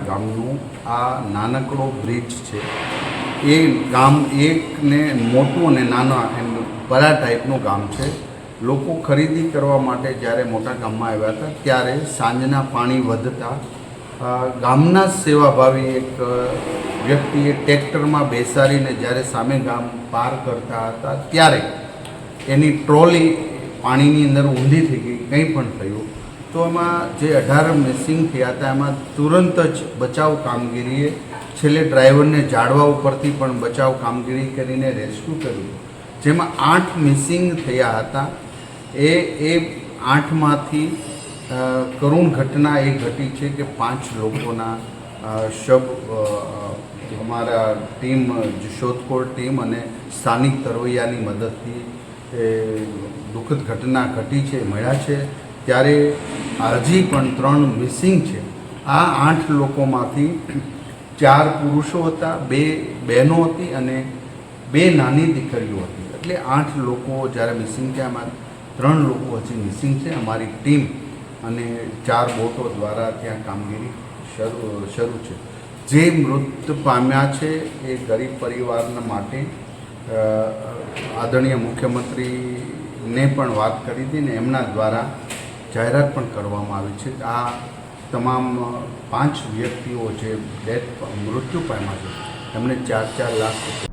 ગામનું આ નાનકડો બ્રિજ છે. એ ગામ એકને મોટું અને નાના એમ બધા ટાઈપનું ગામ છે. લોકો ખરીદી કરવા માટે જ્યારે મોટા ગામમાં આવ્યા હતા ત્યારે સાંજના પાણી વધતા ગામના સેવાભાવી એક વ્યક્તિએ ટ્રેક્ટરમાં બેસાડીને જ્યારે સામે ગામ પાર કરતા હતા ત્યારે એની ટ્રોલી પાણીની અંદર ઊંધી થઈ ગઈ, કંઈ પણ થયું. તો એમાં જે 18 મિસિંગ થયા હતા એમાં તુરંત જ બચાવ કામગીરીએ છેલ્લે ડ્રાઈવરને ઝાડવા ઉપરથી પણ બચાવ કામગીરી કરીને રેસ્ક્યુ કર્યું, જેમાં 8 મિસિંગ થયા હતા. એ 8માંથી કરુણ ઘટના એ ઘટી છે કે 5 લોકોના શબ અમારા ટીમ શોધખોળ ટીમ અને સ્થાનિક તરવૈયાની મદદથી દુઃખદ ઘટના ઘટી છે, મળ્યા છે. ત્યારે હજી પણ 3 મિસિંગ છે. આ 8 લોકોમાંથી 4 પુરુષો હતા, 2 બહેનો હતી અને 2 નાની દીકરીઓ હતી. એટલે 8 લોકો જ્યારે મિસિંગ થયા, એમાં 3 લોકો હજી મિસિંગ છે. અમારી ટીમ અને 4 બોટો દ્વારા ત્યાં કામગીરી શરૂ છે. જે મૃત પામ્યા છે એ ગરીબ પરિવારના માટે આદરણીય મુખ્યમંત્રીને પણ વાત કરી હતી ને એમના દ્વારા જાહેરાત પણ કરવામાં આવી છે. આ તમામ 5 વ્યક્તિઓ જે મૃત્યુ પામ્યા છે એમને 4-4 લાખ